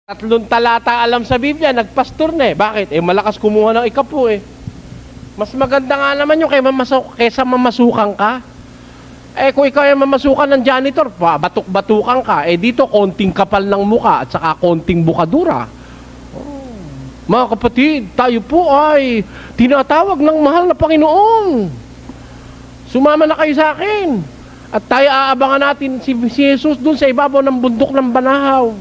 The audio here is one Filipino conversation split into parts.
Tatlong talata alam sa Biblia, nagpastor na eh. Bakit? Malakas kumuha ng ikapu eh. Mas maganda nga naman yung kaysa mamasukan ka. Kung ikaw ay mamasukan ng janitor, batuk-batukan ka. Dito, konting kapal ng muka at saka konting bukadura. Mga kapatid, tayo po ay tinatawag ng mahal na Panginoon. Sumama na kayo sa akin. At tayo aabangan natin si Jesus dun sa ibabaw ng bundok ng Banahaw.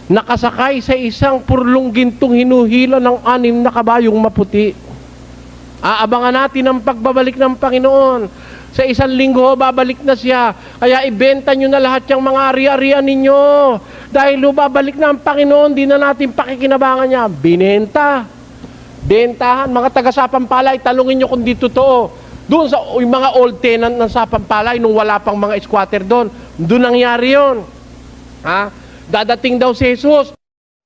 Nakasakay sa isang purlong gintong hinuhila ng 6 na kabayong maputi. Aabangan natin ang pagbabalik ng Panginoon. Sa 1 linggo, babalik na siya. Kaya ibenta nyo na lahat yung mga ari-arian ninyo. Dahil babalik na ang Panginoon, di na natin pakikinabangan niya. Binenta. Bentahan. Mga taga-Sapampalay, talungin nyo kung di totoo. Doon sa yung mga old tenant ng Sapampalay, nung wala pang mga squatter doon, doon nangyari yun. Dadating daw si Jesus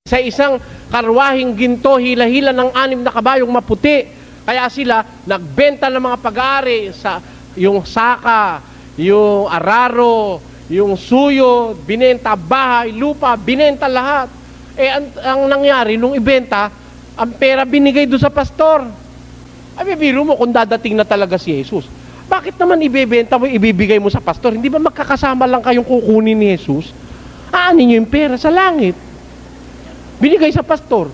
sa isang karwahing ginto, hila-hila ng 6 na kabayong maputi. Kaya sila nagbenta ng mga pag-aari sa yung saka, yung araro, yung suyo, binenta bahay, lupa, binenta lahat. Ang nangyari nung ibenta, ang pera binigay doon sa pastor. Biro mo kung dadating na talaga si Jesus. Bakit naman ibebenta mo, ibibigay mo sa pastor? Hindi ba magkakasama lang kayong kukunin ni Jesus? Aanin nyo yung pera sa langit. Binigay sa pastor.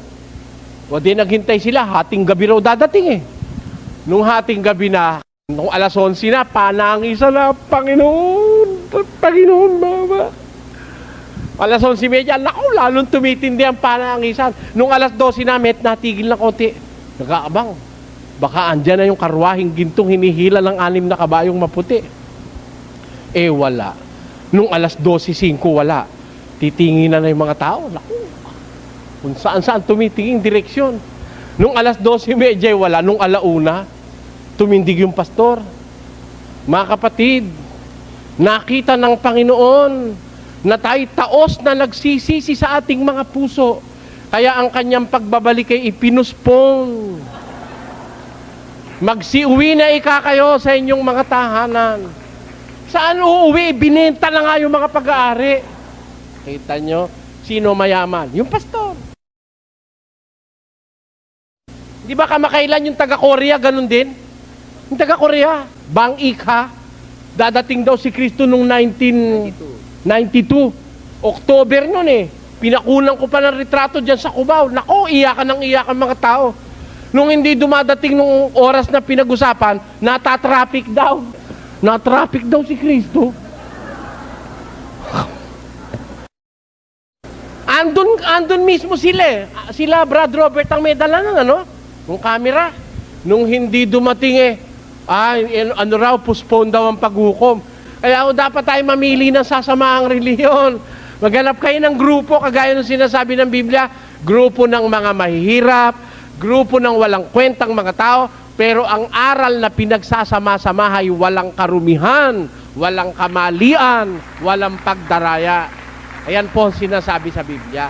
O di naghintay sila, hating gabi raw dadating eh. Nung hating gabi na, nung alas 11 na, panangisan na, Panginoon, Panginoon, Baba. Alas 11:30, naku, lalong tumitindi ang panangisan. Nung alas 12 na, natigil na konti. Nag-aabang. Baka andyan na yung karwahing gintong hinihila ng 6 na kabayong maputi. Wala. Nung alas 12:05, wala. Titingin na yung mga tao. Naku, kung saan-saan tumitingin direksyon. Nung alas 12:30, wala. Nung alauna, tumindig yung pastor. Mga kapatid, nakita ng Panginoon na tayo taos na nagsisisi sa ating mga puso. Kaya ang kanyang pagbabalik ay ipinuspong. Magsiuwi na kayo sa inyong mga tahanan. Saan uuwi? Binenta na nga yung mga pag-aari. Kita nyo, sino mayaman? Yung pastor. Di ba kamakailan yung taga-Korea, ganun din? Yung taga-Korea, Bang Ik-ha, dadating daw si Kristo nung 1992. October nun eh. Pinakunan ko pa ng retrato dyan sa Cubao. Nako, iyakan ng iyakan mga tao. Nung hindi dumadating nung oras na pinag-usapan, natatraffic daw. Na-traffic daw si Kristo. Andun mismo sila eh. Sila, Brad Robert, ang may dala ng ng camera. Nung hindi dumating postpone daw ang paghukom. Kaya dapat tayo mamili ng sasamahang reliyon. Maghanap kayo ng grupo, kagaya ng sinasabi ng Biblia, grupo ng mga mahihirap, grupo ng walang kwentang mga tao, pero ang aral na pinagsasama-sama ay walang karumihan, walang kamalian, walang pagdaraya. Ayan po ang sinasabi sa Biblia.